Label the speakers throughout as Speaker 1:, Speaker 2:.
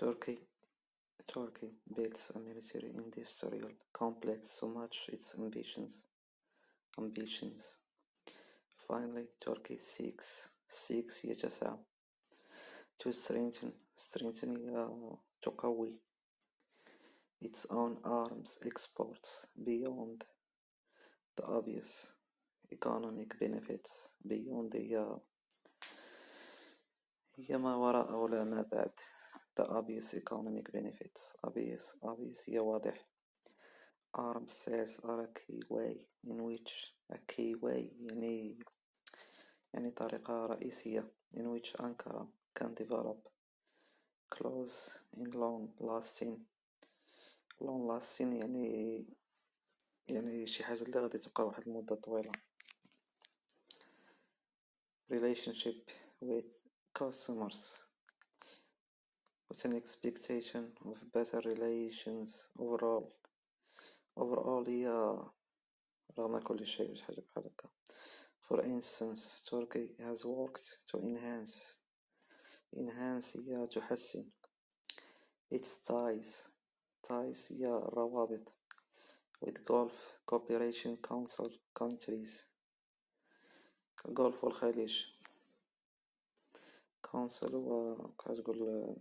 Speaker 1: Turkey Turkey builds a military industrial complex to match its ambitions. Finally, Turkey seeks يتسع to تقوي its own arms exports beyond the obvious economic benefits beyond هي ما وراء ولا ما بعد. The obvious economic benefits obvious هي واضح. Arms sales are a key way يعني طريقة رئيسية in which Ankara can develop close in long lasting يعني شي حاجة اللي غادي تبقى واحد المدة طويلة. Relationship with customers with an expectation of better relations overall هي رغم كل شيء وش حاجة بحال هكا. For instance, Turkey has worked to enhance هي تحسن its ties هي الروابط with Gulf Cooperation Council countries الغولف والخليج. Council هو بحال تقول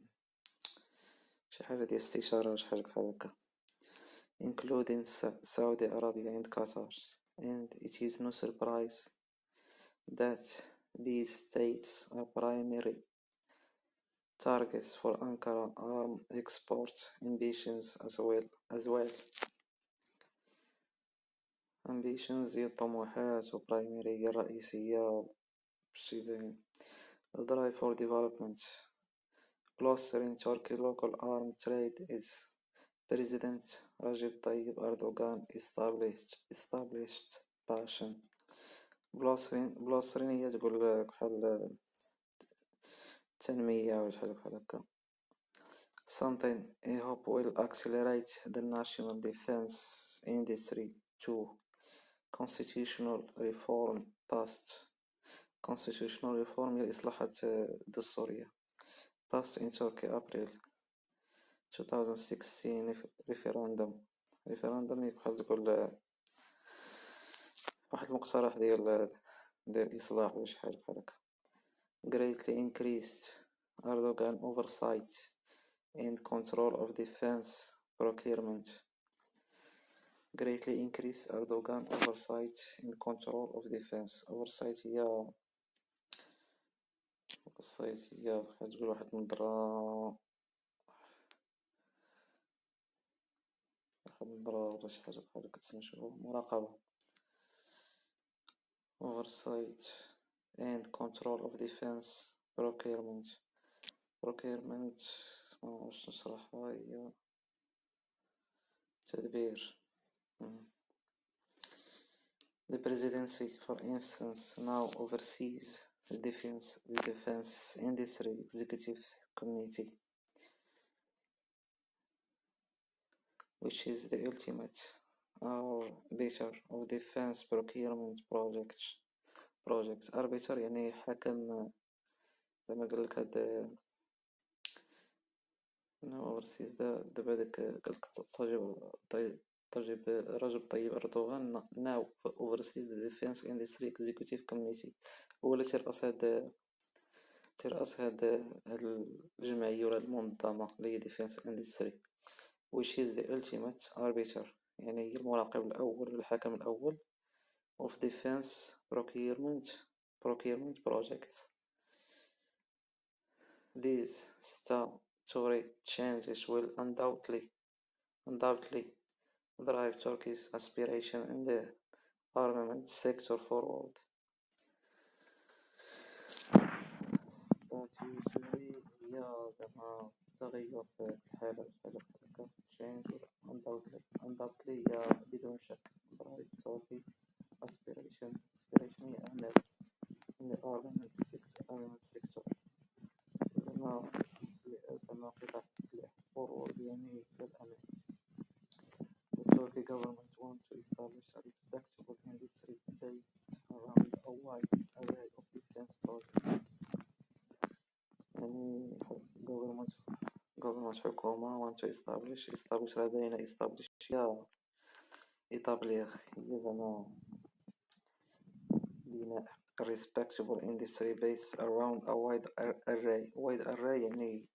Speaker 1: شي حاجة ديال استشارة وش حاجة بحال هكا including Saudi Arabia and Qatar, and it is no surprise that these states are primary targets for Ankara arm export ambitions as well. ambitions هي الطموحات و primary هي الرئيسية بشي باين. The drive for development clustering Turkey local arm trade is President Recep Tayyip Erdogan established passion. بلوسترين هي تقول بحال تنمية ولا شحال بحال هكا. Something I hope will accelerate the national defense industry too. Constitutional reform passed. Constitutional reform هي الإصلاحات الدستورية passed in Turkey April 2016 referendum هي بحال تقول واحد المقترح ديال الإصلاح ولا شي حاجة بحال هكا. Greatly increased Erdogan oversight and control of defense procurement. Greatly increased Erdogan oversight and control of defense. Oversight هي بحال تقول واحد النظرة ولا شي حاجة بحال هكا تسمى مراقبة. Oversight and control of defense procurement معرفتش نشرحها هي تدبير. The presidency, for instance, now oversees the defense industry executive committee, which is the ultimate arbiter of defense procurement projects. arbiter يعني حكم زي ما قال لك هاد overseas دابا داك قالك طيب رجب طيب أردوغان now overseas the defense industry executive committee هو اللي ترأس هاد الجمعية ولا المنظمة اللي هي defense industry which is the ultimate arbiter يعني هي المراقب الأول والحكم الأول of defense procurement projects. These statutory changes will undoubtedly drive Turkey's aspiration in the armament sector forward. Statutory هي زعما تغير في الحالة بحال هكا change undoubtedly هي بدون شك drive Turkey aspiration هي أمل in the armament sector زعما قطاع التسليح forward يعني للأمام. The Turkey government wants to establish a respectable industry based around a wide array of defense projects. يعني government government حكومة want to establish راه باينة establish يا établir هي زعما بناء a respectable industry based around a wide array يعني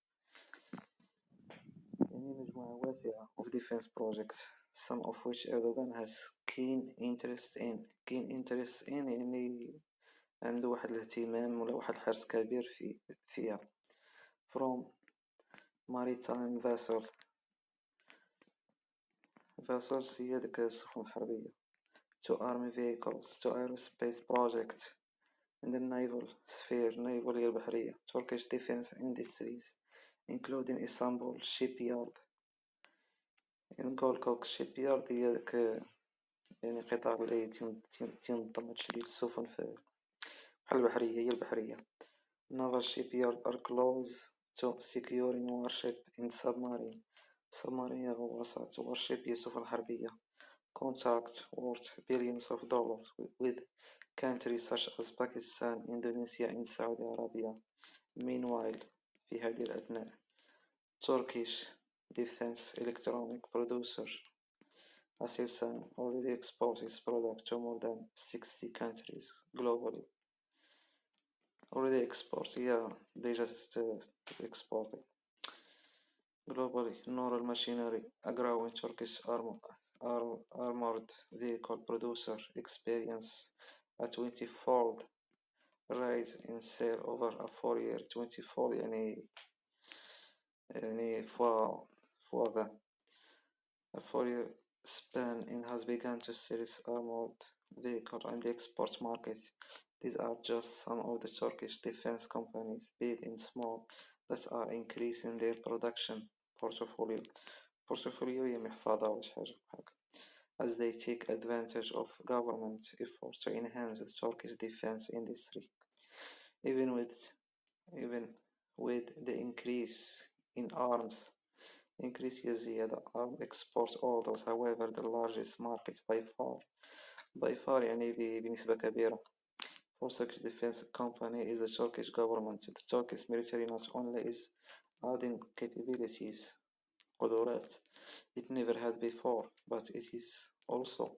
Speaker 1: مجموعة واسعة of defense projects some of which Erdogan has keen interest in يعني عنده واحد الاهتمام ولا واحد الحرص كبير فيها from maritime vessels هي ديك السفن الحربية to army vehicles to aerospace projects in the naval sphere naval هي البحرية Turkish defense industries including Istanbul shipyard in Golkok shipyard هي ديك يعني قطاع اللي تنظم هادشي ديال السفن في بحال البحرية هي البحرية naval shipyard are close to securing warship in submarine هي غواصات warship هي سفن حربية contract worth billions of dollars with countries such as Pakistan, Indonesia and Saudi Arabia. Meanwhile في هذه الأثناء Turkish defense electronic producer Aselsan already exports its product to more than 60 countries globally. Already export, yeah, they just exported globally. Normal machinery, a growing Turkish armored vehicle producer experience a 20-fold rise in sale over a 4-year 20-fold يعني فوا 20 a 4-year span and has begun to sell its armored vehicle on the export market. These are just some of the Turkish defense companies, big and small, that are increasing their production portfolio هي محفظة ولا شي حاجة هكا as they take advantage of government efforts to enhance the Turkish defense industry. Even with the increase in arms هي زيادة arm export orders, however, the largest market by far يعني بنسبة كبيرة for Turkish defense company is the Turkish government. The Turkish military not only is adding capabilities قدرات it never had before, but it is also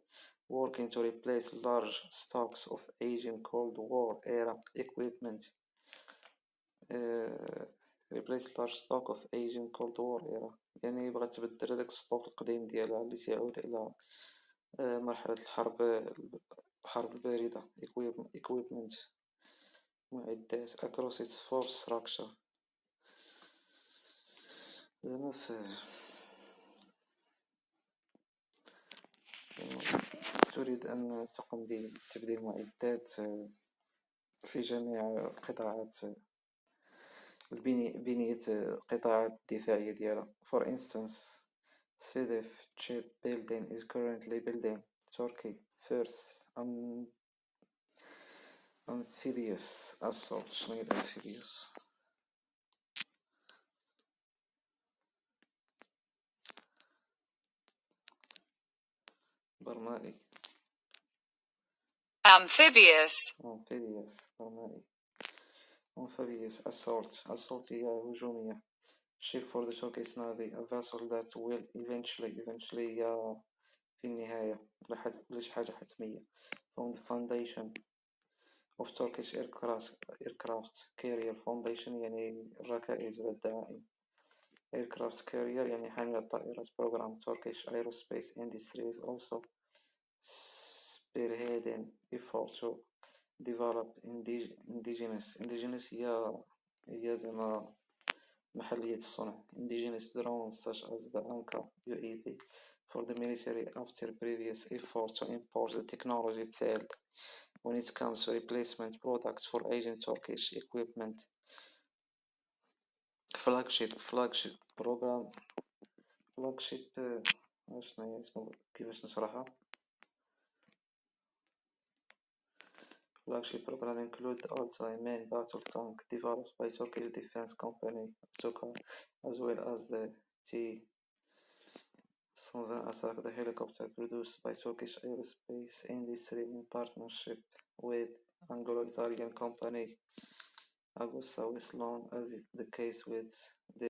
Speaker 1: working to replace large stocks of Asian Cold War era equipment. Replace large stock of Asian Cold War era يعني بغات تبدل هذاك الستوك القديم ديالها اللي تعود إلى مرحلة الحرب الباردة equipment معدات across its force structure. زعما تريد أن تقوم بتبديل معدات في جميع قطاعات بنية القطاعات الدفاعية ديالها. For instance, SEDEF shipbuilding is currently building Turkey first amphibious assault. شنو هي amphibious؟ برمائي. Amphibious برمائي. Amphibious assault هي هجومية. Ship for the Turkish Navy, a vessel that will eventually هي في النهاية ولا شي حاجة حتمية from the foundation of Turkish aircraft carrier. foundation يعني الركائز ولا الدعائم. aircraft carrier يعني حامل الطائرات. program Turkish aerospace industry is also spearheading effort to develop indigenous هي زعما محلية الصنع indigenous drones such as the Anka UAV for the military after previous effort to import the technology failed when it comes to replacement products for Asian Turkish equipment. flagship program flagship كيفاش نشرحها. Flagship program include also a main battle tank developed by Turkish defense company Tukar, as well as the T-120 attack the helicopter produced by Turkish aerospace industry in partnership with Anglo-Italian company Agusta Westland, as is the case with the